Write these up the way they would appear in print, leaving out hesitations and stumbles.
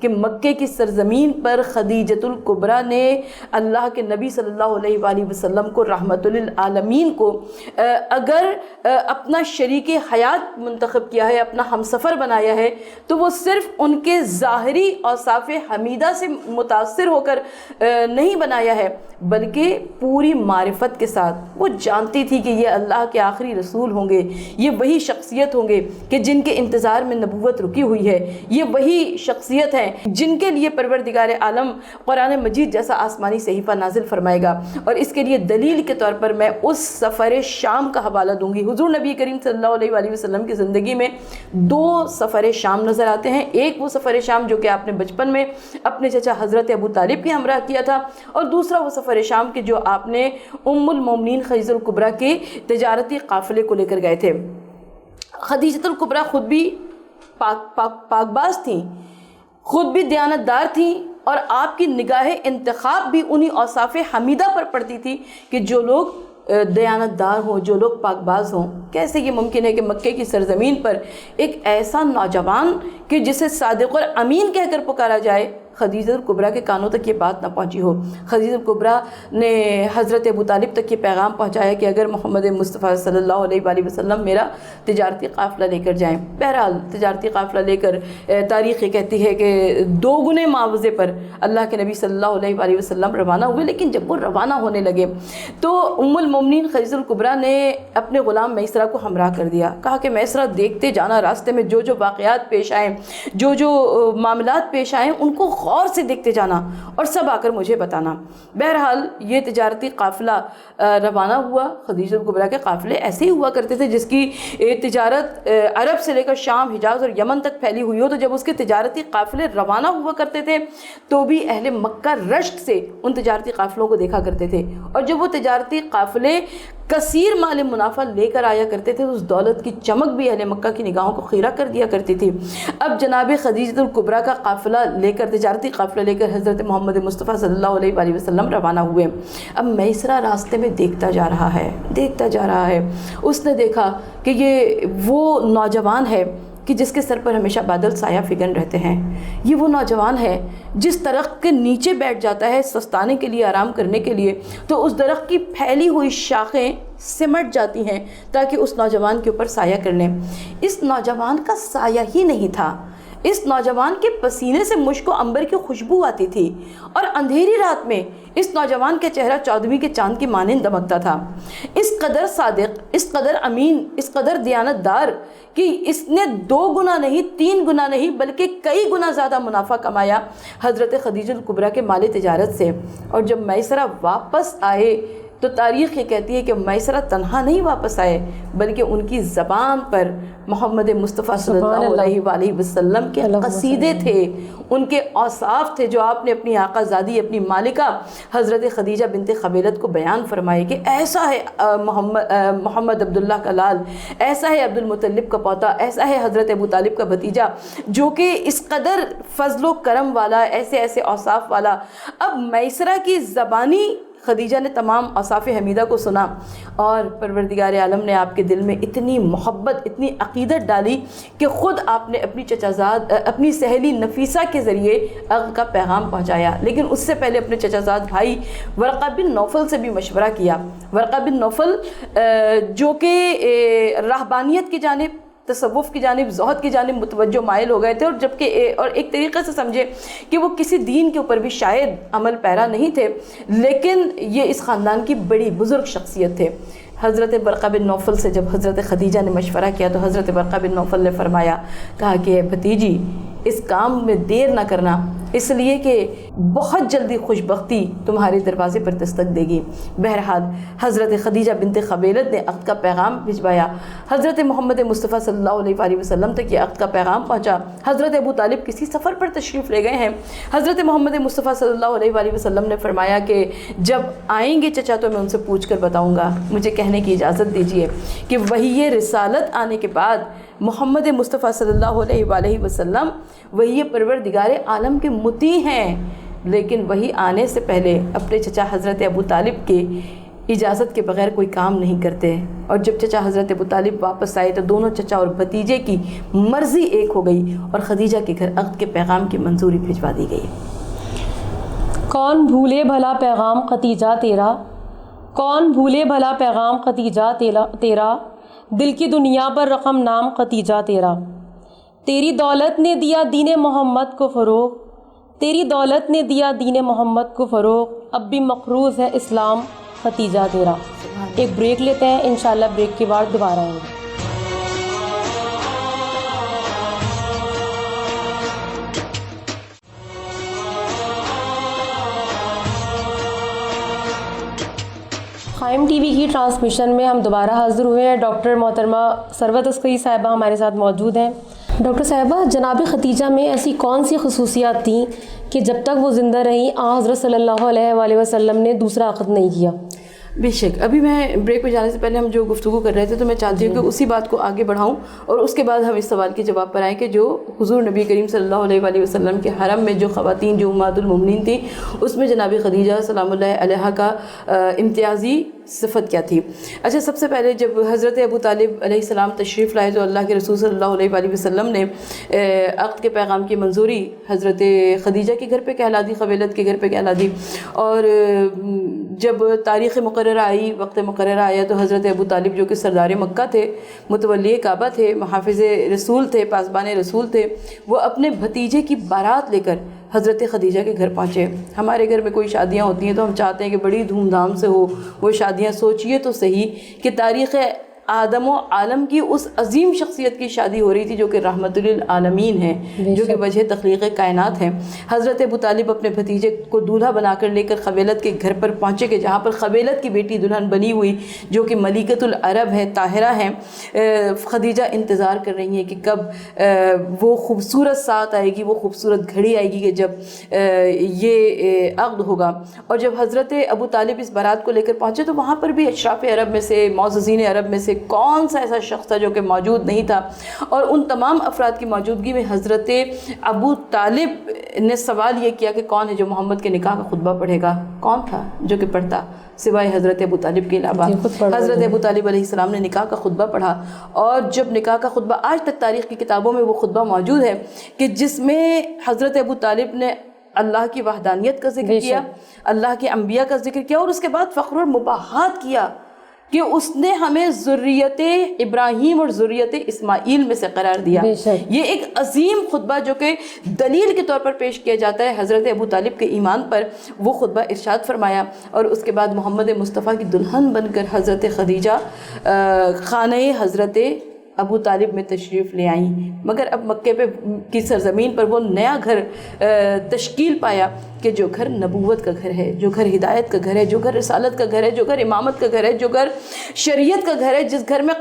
کہ مکے کی سرزمین پر خدیجۃ الکبریٰ نے اللہ کے نبی صلی اللہ علیہ وآلہ وسلم کو رحمت للعالمین کو اگر اپنا شریک حیات منتخب کیا ہے، اپنا ہمسفر بنایا ہے، تو وہ صرف ان کے ظاہری اوصاف حمیدہ سے متاثر ہو کر نہیں بنایا ہے، بلکہ پوری معرفت کے ساتھ وہ جانتی تھی کہ یہ اللہ کے آخری رسول ہوں گے، یہ وہی شخصیت ہوں گے کہ جن کے انتظار میں نبوت رکی ہوئی ہے، یہ وہی شخصیت ہیں جن کے لیے پروردگار عالم قرآن مجید جیسا آسمانی صحیفہ نازل فرمائے گا۔ اور اس کے لیے دلیل کے طور پر میں اس سفر شام کا حوالہ دوں گی۔ حضور نبی کریم صلی اللہ علیہ وآلہ وسلم کی زندگی میں 2 سفر شام نظر آتے ہیں۔ ایک وہ سفر شام جو کہ آپ نے بچپن میں اپنے چچا حضرت ابو طالب کے ہمراہ کیا تھا، اور دوسرا وہ سفر شام کے جو آپ نے ام المومنین خدیجہ الکبریٰ کے تجارتی قافلے کو لے کر گئے تھے۔ خدیجہ الکبریٰ خود بھی پاک باز تھیں، خود بھی دیانتدار تھیں، اور آپ کی نگاہ انتخاب بھی انہی اوصاف حمیدہ پر پڑتی تھی کہ جو لوگ دیانتدار ہوں، جو لوگ پاک باز ہوں۔ کیسے یہ ممکن ہے کہ مکے کی سرزمین پر ایک ایسا نوجوان کہ جسے صادق اور امین کہہ کر پکارا جائے، خدیجہ الکبریٰ کے کانوں تک یہ بات نہ پہنچی ہو۔ خدیجہ الکبریٰ نے حضرت ابو طالب تک یہ پیغام پہنچایا کہ اگر محمد مصطفیٰ صلی اللہ علیہ وآلہ وسلم میرا تجارتی قافلہ لے کر جائیں۔ بہرحال تجارتی قافلہ لے کر تاریخ یہ کہتی ہے کہ 2 گنے معاوضے پر اللہ کے نبی صلی اللہ علیہ وآلہ وسلم روانہ ہوئے، لیکن جب وہ روانہ ہونے لگے تو ام المومنین خدیجہ الکبریٰ نے اپنے غلام میسرہ کو ہمراہ کر دیا، کہا کہ میسرہ دیکھتے جانا، راستے میں جو واقعات پیش آئیں، جو معاملات پیش آئیں، ان کو غور سے دیکھتے جانا اور سب آ کر مجھے بتانا۔ بہرحال یہ تجارتی قافلہ روانہ ہوا۔ خدیجہ الکبریٰ کے قافلے ایسے ہی ہوا کرتے تھے جس کی تجارت عرب سے لے کر شام، حجاز اور یمن تک پھیلی ہوئی ہو، تو جب اس کے تجارتی قافلے روانہ ہوا کرتے تھے تو بھی اہل مکہ رشک سے ان تجارتی قافلوں کو دیکھا کرتے تھے، اور جب وہ تجارتی قافلے کثیر مال منافع لے کر آیا کرتے تھے تو اس دولت کی چمک بھی اہل مکہ کی نگاہوں کو خیرہ کر دیا کرتی تھی۔ اب جناب خدیجہ الکبریٰ کا قافلہ لے کر، تجارتی قافلہ لے کر حضرت محمد مصطفیٰ صلی اللہ علیہ وآلہ وسلم روانہ ہوئے۔ اب میسرہ راستے میں دیکھتا جا رہا ہے۔ اس نے دیکھا کہ یہ وہ نوجوان ہے کہ جس کے سر پر ہمیشہ بادل سایہ فگن رہتے ہیں، یہ وہ نوجوان ہے جس درخت کے نیچے بیٹھ جاتا ہے سستانے کے لیے، آرام کرنے کے لیے، تو اس درخت کی پھیلی ہوئی شاخیں سمٹ جاتی ہیں تاکہ اس نوجوان کے اوپر سایہ کر لیں۔ اس نوجوان کا سایہ ہی نہیں تھا، اس نوجوان کے پسینے سے مشک و عنبر کی خوشبو آتی تھی، اور اندھیری رات میں اس نوجوان کا چہرہ 14ویں کے چاند کی مانند دمکتا تھا۔ اس قدر صادق، اس قدر امین، اس قدر دیانتدار کہ اس نے 2 گنا نہیں، 3 گنا نہیں، بلکہ کئی گنا زیادہ منافع کمایا حضرت خدیجہ الکبریٰ کے مال تجارت سے۔ اور جب میسرہ واپس آئے تو تاریخ یہ کہتی ہے کہ میسرہ تنہا نہیں واپس آئے، بلکہ ان کی زبان پر محمد مصطفیٰ صلی اللہ علیہ وآلہ وسلم کے قصیدے تھے، ان کے اوصاف تھے جو آپ نے اپنی آقا زادی، اپنی مالکہ حضرت خدیجہ بنت خویلد کو بیان فرمائے کہ ایسا ہے محمد عبداللہ کا لال، ایسا ہے عبد المطلب کا پوتا، ایسا ہے حضرت ابو طالب کا بھتیجا، جو کہ اس قدر فضل و کرم والا، ایسے اوصاف والا۔ اب میسرہ کی زبانی خدیجہ نے تمام اوصاف حمیدہ کو سنا، اور پروردگار عالم نے آپ کے دل میں اتنی محبت، اتنی عقیدت ڈالی کہ خود آپ نے اپنی سہیلی نفیسہ کے ذریعے عقد کا پیغام پہنچایا۔ لیکن اس سے پہلے اپنے چچا زاد بھائی ورقہ بن نوفل سے بھی مشورہ کیا۔ ورقہ بن نوفل جو کہ راہبانیت کی جانب، تصوف کی جانب، زہد کی جانب متوجہ مائل ہو گئے تھے، اور ایک طریقے سے سمجھے کہ وہ کسی دین کے اوپر بھی شاید عمل پیرا نہیں تھے، لیکن یہ اس خاندان کی بڑی بزرگ شخصیت تھے۔ حضرت ورقہ بن نوفل سے جب حضرت خدیجہ نے مشورہ کیا تو حضرت ورقہ بن نوفل نے فرمایا، کہا کہ بھتیجی اس کام میں دیر نہ کرنا، اس لیے کہ بہت جلدی خوشبختی تمہارے دروازے پر دستک دے گی۔ بہرحال حضرت خدیجہ بنت خویلد نے عقد کا پیغام بھجوایا۔ حضرت محمد مصطفیٰ صلی اللہ علیہ وآلہ وسلم تک یہ عقد کا پیغام پہنچا۔ حضرت ابو طالب کسی سفر پر تشریف لے گئے ہیں۔ حضرت محمد مصطفیٰ صلی اللہ علیہ وآلہ وسلم نے فرمایا کہ جب آئیں گے چچا تو میں ان سے پوچھ کر بتاؤں گا، مجھے کہنے کی اجازت دیجیے کہ وحی رسالت آنے کے بعد محمد مصطفیٰ صلی اللہ علیہ وآلہ وسلم وحی پروردگار عالم کے مطیع ہیں، لیکن وحی آنے سے پہلے اپنے چچا حضرت ابو طالب کے اجازت کے بغیر کوئی کام نہیں کرتے، اور جب چچا حضرت ابو طالب واپس آئے تو دونوں چچا اور بھتیجے کی مرضی ایک ہو گئی اور خدیجہ کے گھر عقد کے پیغام کی منظوری بھجوا دی گئی۔ کون بھولے بھلا پیغام ختیجہ تیرا، کون بھولے بھلا پیغام ختیجہ تیرا، دل کی دنیا پر رقم نام ختیجہ تیرا، تیری دولت نے دیا دین محمد کو فروغ، تیری دولت نے دیا دین محمد کو فروغ، اب بھی مقروض ہے اسلام ختیجہ تیرا۔ ایک بریک لیتے ہیں، انشاءاللہ بریک کے بعد دوبارہ آئیں گے۔ قائم ٹی وی کی ٹرانسمیشن میں ہم دوبارہ حاضر ہوئے ہیں۔ ڈاکٹر محترمہ ثروت عسکری صاحبہ ہمارے ساتھ موجود ہیں۔ ڈاکٹر صاحبہ، جناب خدیجہ میں ایسی کون سی خصوصیات تھیں کہ جب تک وہ زندہ رہیں حضرت صلی اللہ علیہ وآلہ وسلم نے دوسرا عقد نہیں کیا؟ بے شک، ابھی میں بریک پہ جانے سے پہلے ہم جو گفتگو کر رہے تھے تو میں چاہتی ہوں کہ اسی بات کو آگے بڑھاؤں اور اس کے بعد ہم اس سوال کے جواب پر آئیں کہ جو حضور نبی کریم صلی اللہ علیہ وآلہ وسلم کے حرم میں جو خواتین جو امہات المومنین تھیں اس میں جناب خدیجہ سلام اللہ علیہا کا امتیازی صفت کیا تھی۔ اچھا، سب سے پہلے جب حضرت ابو طالب علیہ السلام تشریف لائے تو اللہ کے رسول صلی اللہ علیہ وآلہ وسلم نے عقد کے پیغام کی منظوری حضرت خدیجہ کے گھر پہ کہلا دی، خویلد کے گھر پہ کہلا دی، اور جب تاریخ مقررہ آئی، وقت مقررہ آیا تو حضرت ابو طالب جو کہ سردار مکہ تھے، متولی کعبہ تھے، محافظ رسول تھے، پاسبان رسول تھے، وہ اپنے بھتیجے کی بارات لے کر حضرت خدیجہ کے گھر پہنچے۔ ہمارے گھر میں کوئی شادیاں ہوتی ہیں تو ہم چاہتے ہیں کہ بڑی دھوم دھام سے ہو وہ شادیاں۔ سوچئے تو صحیح کہ تاریخ آدم و عالم کی اس عظیم شخصیت کی شادی ہو رہی تھی جو کہ رحمت للعالمین ہیں، جو کہ وجہ تخلیق کائنات ہیں۔ حضرت ابو طالب اپنے بھتیجے کو دولہا بنا کر لے کر خویلد کے گھر پر پہنچے کہ جہاں پر خویلد کی بیٹی دلہن بنی ہوئی جو کہ ملیکۃ العرب ہے، طاہرہ ہیں، خدیجہ انتظار کر رہی ہیں کہ کب وہ خوبصورت ساتھ آئے گی، وہ خوبصورت گھڑی آئے گی کہ جب یہ عقد ہوگا۔ اور جب حضرت ابو طالب اس بارات کو لے کر پہنچے تو وہاں پر بھی اشراف عرب میں سے، معززین عرب میں سے کون سا ایسا شخص تھا جو کہ موجود نہیں تھا، اور ان تمام افراد کی موجودگی میں حضرت ابو طالب نے سوال یہ کیا کہ کون ہے جو محمد کے نکاح کا خطبہ پڑھے گا؟ کون تھا جو کہ پڑھتا سوائے حضرت ابو طالب کے علاوہ؟ حضرت ابو طالب علیہ السلام نے نکاح کا خطبہ پڑھا، اور جب نکاح کا خطبہ آج تک تاریخ کی کتابوں میں وہ خطبہ موجود ہے کہ جس میں حضرت ابو طالب نے اللہ کی وحدانیت کا ذکر کیا، اللہ کے انبیاء کا ذکر کیا، اور اس کے بعد فخر اور مباحات کیا کہ اس نے ہمیں ذریت ابراہیم اور ذریت اسماعیل میں سے قرار دیا۔ یہ ایک عظیم خطبہ جو کہ دلیل کے طور پر پیش کیا جاتا ہے حضرت ابو طالب کے ایمان پر، وہ خطبہ ارشاد فرمایا، اور اس کے بعد محمد مصطفیٰ کی دلہن بن کر حضرت خدیجہ خانہ حضرت ابو طالب میں تشریف لے آئیں۔ مگر اب مکے پہ کی سرزمین پر وہ نیا گھر تشکیل پایا کہ جو گھر نبوت کا گھر ہے، جو گھر ہدایت کا گھر ہے، جو گھر رسالت کا گھر ہے، جو گھر امامت کا گھر ہے، جو گھر شریعت کا گھر ہے، جس گھر میں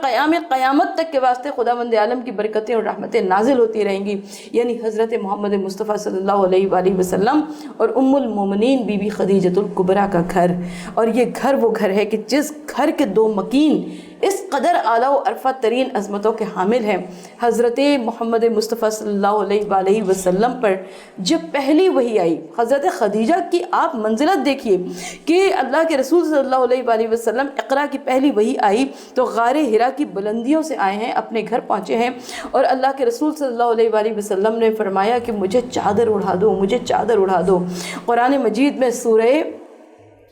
قیامت تک کے واسطے خداوند عالم کی برکتیں اور رحمتیں نازل ہوتی رہیں گی، یعنی حضرت محمد مصطفیٰ صلی اللہ علیہ وآلہ وسلم اور ام المومنین بی بی خدیجۃ الکبریٰ کا گھر۔ اور یہ گھر وہ گھر ہے کہ جس گھر کے دو مکین اس قدر اعلیٰ و عرفہ ترین عظمتوں کے حامل ہیں۔ حضرت محمد مصطفیٰ صلی اللہ علیہ وآلہ وسلم پر جب پہلی وحی آئی، حضرت خدیجہ کی آپ منزلت دیکھیے کہ اللہ کے رسول صلی اللہ علیہ وآلہ وسلم اقرا کی پہلی وحی آئی تو غار حرا کی بلندیوں سے آئے ہیں، اپنے گھر پہنچے ہیں، اور اللہ کے رسول صلی اللہ علیہ وآلہ وسلم نے فرمایا کہ مجھے چادر اڑا دو، مجھے چادر اڑا دو۔ قرآن مجید میں سورہ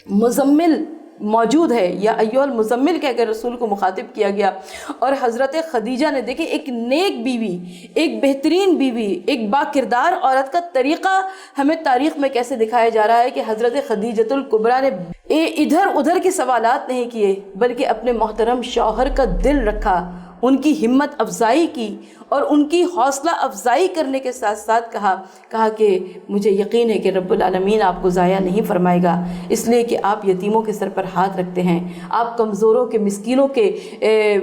مزمل موجود ہے، یا ایھا المزمل کہہ کر رسول کو مخاطب کیا گیا، اور حضرت خدیجہ نے دیکھیں ایک نیک بیوی، ایک بہترین بیوی، ایک با کردار عورت کا طریقہ ہمیں تاریخ میں کیسے دکھایا جا رہا ہے کہ حضرت خدیجۃ الکبریٰ نے ادھر ادھر کے سوالات نہیں کیے بلکہ اپنے محترم شوہر کا دل رکھا، ان کی ہمت افزائی کی، اور ان کی حوصلہ افزائی کرنے کے ساتھ ساتھ کہا کہ مجھے یقین ہے کہ رب العالمین آپ کو ضائع نہیں فرمائے گا، اس لیے کہ آپ یتیموں کے سر پر ہاتھ رکھتے ہیں، آپ کمزوروں کے مسکینوں کے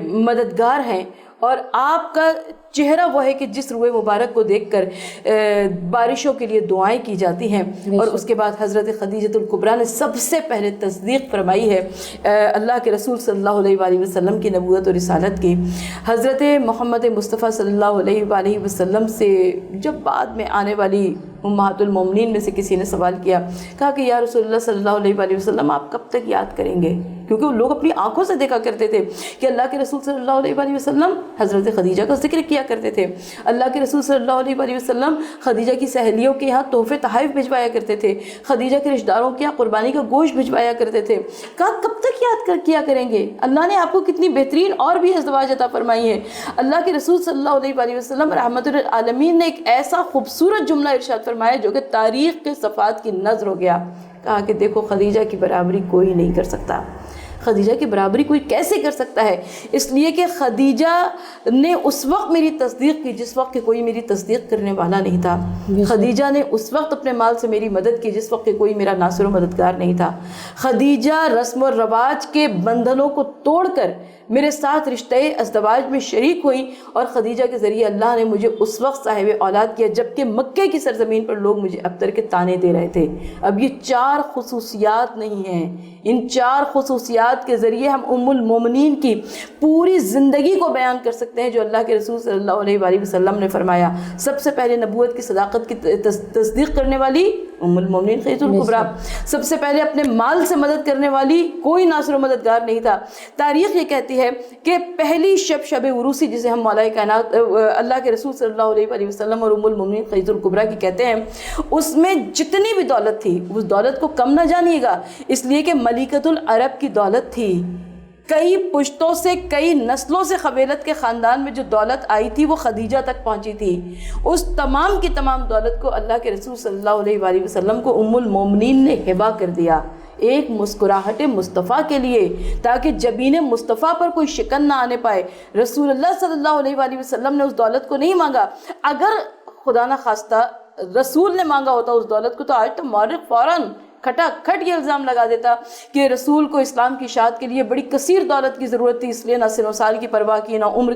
مددگار ہیں، اور آپ کا چہرہ وہ ہے کہ جس روئے مبارک کو دیکھ کر بارشوں کے لیے دعائیں کی جاتی ہیں۔ اور اس کے بعد حضرت خدیجۃ الکبریٰ نے سب سے پہلے تصدیق فرمائی ہے اللہ کے رسول صلی اللہ علیہ وآلہ وسلم کی نبوت اور رسالت کی۔ حضرت محمد مصطفیٰ صلی اللہ علیہ وآلہ وسلم سے جب بعد میں آنے والی امہات المومنین میں سے کسی نے سوال کیا، کہا کہ یا رسول اللہ صلی اللہ علیہ وآلہ وسلم آپ کب تک یاد کریں گے؟ کیونکہ وہ لوگ اپنی آنکھوں سے دیکھا کرتے تھے کہ اللہ کے رسول صلی اللہ علیہ وآلہ وسلم حضرت خدیجہ کا ذکر کیا کرتے تھے، اللہ کے رسول صلی اللہ علیہ وآلہ وسلم خدیجہ کی سہیلیوں کے یہاں تحفے تحائف بھجوایا کرتے تھے، خدیجہ کے رشتہ داروں کے یہاں قربانی کا گوشت بھجوایا کرتے تھے۔ کہا کب تک یاد کیا کریں گے؟ اللہ نے آپ کو کتنی بہترین اور بھی ازدواج عطا فرمائی ہے۔ اللہ کے رسول صلی اللہ علیہ وآلہ وسلم رحمت للعالمین نے ایک ایسا خوبصورت جملہ ارشاد فرمایا جو کہ تاریخ کے صفحات کی نظر ہو گیا۔ کہا کہ دیکھو خدیجہ کی برابری کوئی نہیں کر سکتا۔ خدیجہ کی برابری کوئی کیسے کر سکتا ہے؟ اس لیے کہ خدیجہ نے اس وقت میری تصدیق کی جس وقت کہ کوئی میری تصدیق کرنے والا نہیں تھا۔ خدیجہ نے اس وقت اپنے مال سے میری مدد کی جس وقت کہ کوئی میرا ناصر و مددگار نہیں تھا۔ خدیجہ رسم و رواج کے بندھنوں کو توڑ کر میرے ساتھ رشتہ ازدواج میں شریک ہوئی، اور خدیجہ کے ذریعے اللہ نے مجھے اس وقت صاحب اولاد کیا جبکہ مکے کی سرزمین پر لوگ مجھے ابتر کے تانے دے رہے تھے۔ اب یہ 4 خصوصیات نہیں ہیں، ان 4 خصوصیات کے ذریعے ہم ام المومنین کی پوری زندگی کو بیان کر سکتے ہیں جو اللہ کے رسول صلی اللہ علیہ وآلہ وسلم نے فرمایا۔ سب سے پہلے نبوت کی صداقت کی تصدیق کرنے والی ام المومنین خدیجہ الکبریٰ، سب سے پہلے اپنے مال سے مدد کرنے والی کوئی ناصر و مددگار نہیں تھا۔ تاریخ یہ کہتی ہے کہ پہلی شب عروسی جسے ہم مولا کائنات اللہ کے رسول صلی اللہ علیہ وآلہ وسلم اور ام المومنین خدیجہ الکبریٰ کی کہتے ہیں، اس میں جتنی بھی دولت تھی اس دولت کو کم نہ جانیے گا، اس لیے کہ ملکۃ العرب کی دولت تھی۔ کئی پشتوں سے کئی نسلوں سے قبیلت کے خاندان میں جو دولت آئی تھی وہ خدیجہ تک پہنچی تھی۔ اس تمام کی تمام دولت کو اللہ کے رسول صلی اللہ علیہ وآلہ وسلم کو ام المومنین نے ہبہ کر دیا، ایک مسکراہٹ مصطفیٰ کے لیے، تاکہ جبین مصطفیٰ پر کوئی شکن نہ آنے پائے۔ رسول اللہ صلی اللہ علیہ وآلہ وسلم نے اس دولت کو نہیں مانگا۔ اگر خدا نہ خواستہ رسول نے مانگا ہوتا اس دولت کو تو آج تو مورخ فوراً کھٹا کھٹ یہ الزام لگا دیتا کہ رسول کو اسلام کی اشاعت کے لیے بڑی کثیر دولت کی ضرورت تھی، اس لیے نہ سن و سال کی پرواہ کی نہ عمر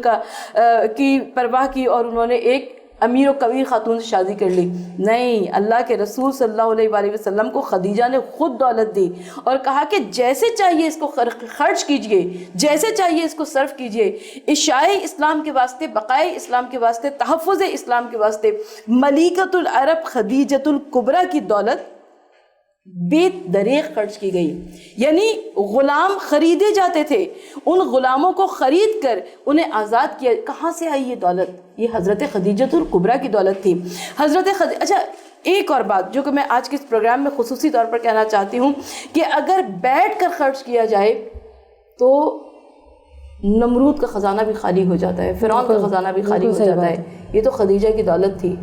کی پرواہ کی اور انہوں نے ایک امیر و کبیر خاتون سے شادی کر لی۔ نہیں، اللہ کے رسول صلی اللہ علیہ وآلہ وسلم کو خدیجہ نے خود دولت دی اور کہا کہ جیسے چاہیے اس کو خرچ کیجئے، جیسے چاہیے اس کو صرف کیجئے، اشاعہ اسلام کے واسطے، بقائے اسلام کے واسطے، تحفظ اسلام کے واسطے ملکۃ العرب خدیجہ الکبریٰ کی دولت بے دریغ خرچ کی گئی۔ یعنی غلام خریدے جاتے تھے، ان غلاموں کو خرید کر انہیں آزاد کیا۔ کہاں سے آئی یہ دولت؟ یہ حضرت خدیجہ الکبریٰ کی دولت تھی۔ اچھا ایک اور بات جو کہ میں آج کے اس پروگرام میں خصوصی طور پر کہنا چاہتی ہوں کہ اگر بیٹھ کر خرچ کیا جائے تو نمرود کا خزانہ بھی خالی ہو جاتا ہے، فرعون کا خزانہ بھی خالی ہو جاتا ہے۔ یہ تو خدیجہ کی دولت تھی۔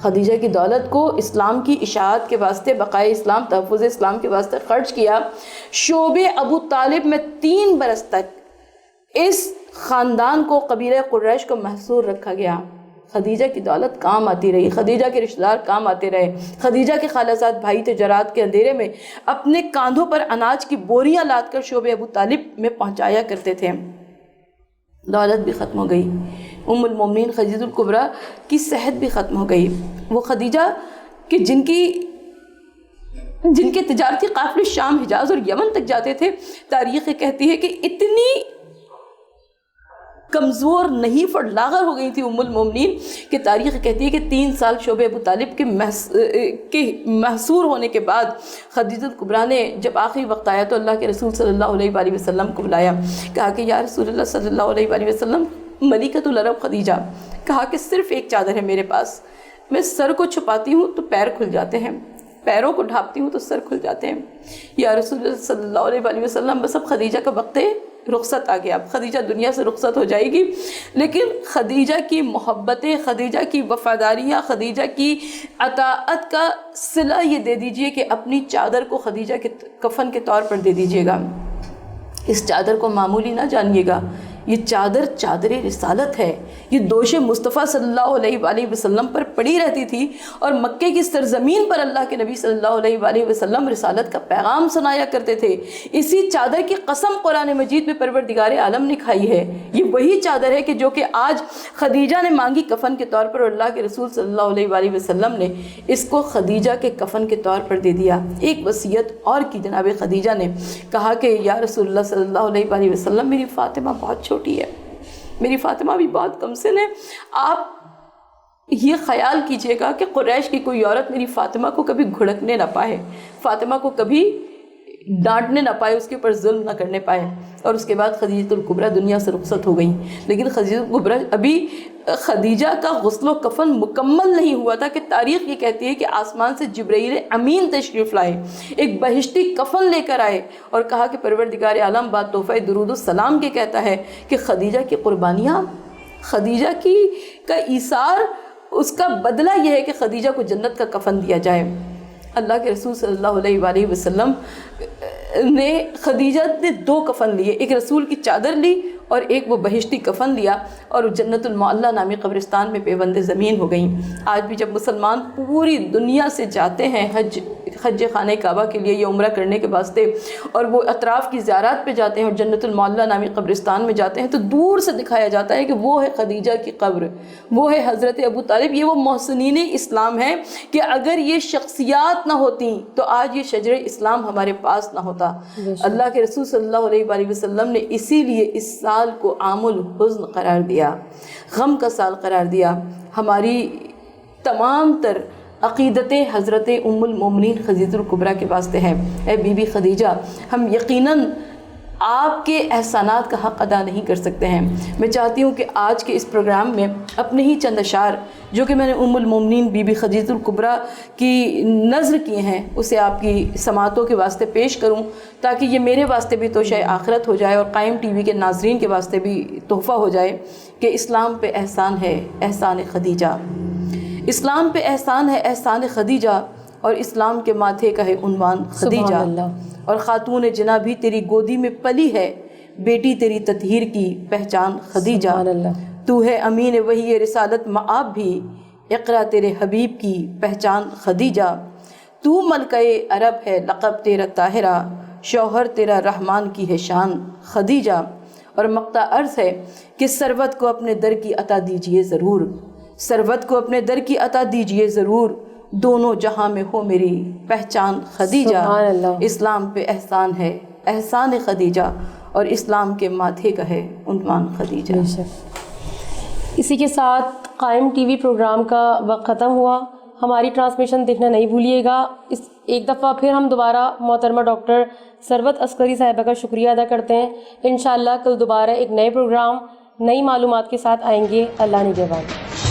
خدیجہ کی دولت کو اسلام کی اشاعت کے واسطے، بقائے اسلام، تحفظ اسلام کے واسطے خرچ کیا۔ شعبہ ابو طالب میں 3 برس تک اس خاندان کو، قبیلہ قریش کو محصور رکھا گیا۔ خدیجہ کی دولت کام آتی رہی، خدیجہ کے رشتہ دار کام آتے رہے۔ خدیجہ کے خالصات بھائی تجارات کے اندھیرے میں اپنے کاندھوں پر اناج کی بوریاں لاد کر شعبہ ابو طالب میں پہنچایا کرتے تھے۔ دولت بھی ختم ہو گئی، ام المومنین خدیجہ الکبریٰ کی صحت بھی ختم ہو گئی۔ وہ خدیجہ کہ جن کے تجارتی قافلے شام، حجاز اور یمن تک جاتے تھے، تاریخ کہتی ہے کہ اتنی کمزور نہیں فٹ لاغر ہو گئی تھی ام المومنین کہ تاریخ کہتی ہے کہ 3 سال شعبہ ابو طالب کے محصور ہونے کے بعد خدیجہ الکبریٰ نے جب آخری وقت آیا تو اللہ کے رسول صلی اللہ علیہ وآلہ وسلم کو بلایا، کہا کہ یا رسول اللہ صلی اللہ علیہ وآلہ وسلم، ملکۃ العرب خدیجہ، کہا کہ صرف ایک چادر ہے میرے پاس، میں سر کو چھپاتی ہوں تو پیر کھل جاتے ہیں، پیروں کو ڈھانپتی ہوں تو سر کھل جاتے ہیں۔ یا رسول اللہ صلی اللہ علیہ وآلہ وسلم، بس اب خدیجہ کا وقت رخصت آ گیا، اب خدیجہ دنیا سے رخصت ہو جائے گی، لیکن خدیجہ کی محبتیں، خدیجہ کی وفاداریاں، خدیجہ کی اطاعت کا صلہ یہ دے دیجئے کہ اپنی چادر کو خدیجہ کے کفن کے طور پر دے دیجئے گا۔ اس چادر کو معمولی نہ جانیے گا، یہ چادر چادر رسالت ہے، یہ دوش مصطفیٰ صلی اللہ علیہ وآلہ وسلم پر پڑی رہتی تھی اور مکے کی سرزمین پر اللہ کے نبی صلی اللہ علیہ وآلہ وسلم رسالت کا پیغام سنایا کرتے تھے۔ اسی چادر کی قسم قرآن مجید میں پروردگار عالم نے کھائی ہے۔ یہ وہی چادر ہے کہ جو کہ آج خدیجہ نے مانگی کفن کے طور پر، اور اللہ کے رسول صلی اللہ علیہ وآلہ وسلم نے اس کو خدیجہ کے کفن کے طور پر دے دیا۔ ایک وصیت اور کی جناب خدیجہ نے، کہا کہ یا رسول اللہ صلی اللہ علیہ وآلہ وسلم، میری فاطمہ بہت چھوٹی ہے، میری فاطمہ بھی بہت کم سن ہے، آپ یہ خیال کیجئے گا کہ قریش کی کوئی عورت میری فاطمہ کو کبھی گھڑکنے نہ پائے، فاطمہ کو کبھی ڈانٹنے نہ پائے، اس کے اوپر ظلم نہ کرنے پائے، اور اس کے بعد خدیجہ الکبریٰ دنیا سے رخصت ہو گئیں۔ لیکن خدیجہ الکبریٰ ابھی خدیجہ کا غسل و کفن مکمل نہیں ہوا تھا کہ تاریخ یہ کہتی ہے کہ آسمان سے جبرائیل امین تشریف لائے، ایک بہشتی کفن لے کر آئے اور کہا کہ پروردگار عالم بات تحفہ درود السلام کے کہتا ہے کہ خدیجہ کی قربانیاں، خدیجہ کا ایثار، اس کا بدلہ یہ ہے کہ خدیجہ کو جنت کا کفن دیا جائے۔ اللہ کے رسول صلی اللہ علیہ وآلہ وسلم نے خدیجہ نے 2 کفن لیے، ایک رسول کی چادر لی اور ایک وہ بہشتی کفن لیا، اور جنت المعلیٰ نامی قبرستان میں پیوند زمین ہو گئیں۔ آج بھی جب مسلمان پوری دنیا سے جاتے ہیں حج خانہ کعبہ کے لیے یا عمرہ کرنے کے واسطے، اور وہ اطراف کی زیارات پہ جاتے ہیں اور جنت المعلیٰ نامی قبرستان میں جاتے ہیں، تو دور سے دکھایا جاتا ہے کہ وہ ہے خدیجہ کی قبر، وہ ہے حضرت ابو طالب، یہ وہ محسنین اسلام ہیں کہ اگر یہ شخصیات نہ ہوتی تو آج یہ شجر اسلام ہمارے پاس نہ ہوتا۔ اللہ کے رسول صلی اللہ علیہ وآلہ وسلم نے اسی لیے اس سال کو عام الحزن قرار دیا، غم کا سال قرار دیا۔ ہماری تمام تر عقیدتیں حضرت ام المومنین خدیجہ الکبریٰ کے واسطے ہیں۔ اے بی بی خدیجہ، ہم یقیناً آپ کے احسانات کا حق ادا نہیں کر سکتے ہیں۔ میں چاہتی ہوں کہ آج کے اس پروگرام میں اپنے ہی چند اشعار جو کہ میں نے ام المومنین بی بی خدیجہ الکبریٰ کی نظر کیے ہیں اسے آپ کی سماعتوں کے واسطے پیش کروں، تاکہ یہ میرے واسطے بھی توشہ آخرت ہو جائے اور قائم ٹی وی کے ناظرین کے واسطے بھی تحفہ ہو جائے کہ اسلام پہ احسان ہے احسان خدیجہ، اسلام پہ احسان ہے احسان خدیجہ، اور اسلام کے ماتھے کا ہے عنوان خدیجہ، اور خاتون جنا بھی تیری گودی میں پلی ہے، بیٹی تیری تطہیر کی پہچان خدیجہ، تو ہے امین وحی رسالت مآب بھی، اقرا تیرے حبیب کی پہچان خدیجہ، تو ملکہ عرب ہے لقب تیرا طاہرہ، شوہر تیرا رحمان کی ہے شان خدیجہ۔ اور مقطع عرض ہے کہ سروت کو اپنے در کی عطا دیجئے ضرور، سروت کو اپنے در کی عطا دیجئے ضرور، دونوں جہاں میں ہو میری پہچان خدیجہ۔ اسلام پہ احسان ہے احسان خدیجہ، اور اسلام کے ماتھے کا ہے عنوان خدیجہ۔ اسی کے ساتھ قائم ٹی وی پروگرام کا وقت ختم ہوا۔ ہماری ٹرانسمیشن دیکھنا نہیں بھولیے گا۔ ایک دفعہ پھر ہم دوبارہ محترمہ ڈاکٹر ثروت عسکری صاحبہ کا شکریہ ادا کرتے ہیں۔ انشاءاللہ کل دوبارہ ایک نئے پروگرام، نئی معلومات کے ساتھ آئیں گے۔ اللہ نگہبان۔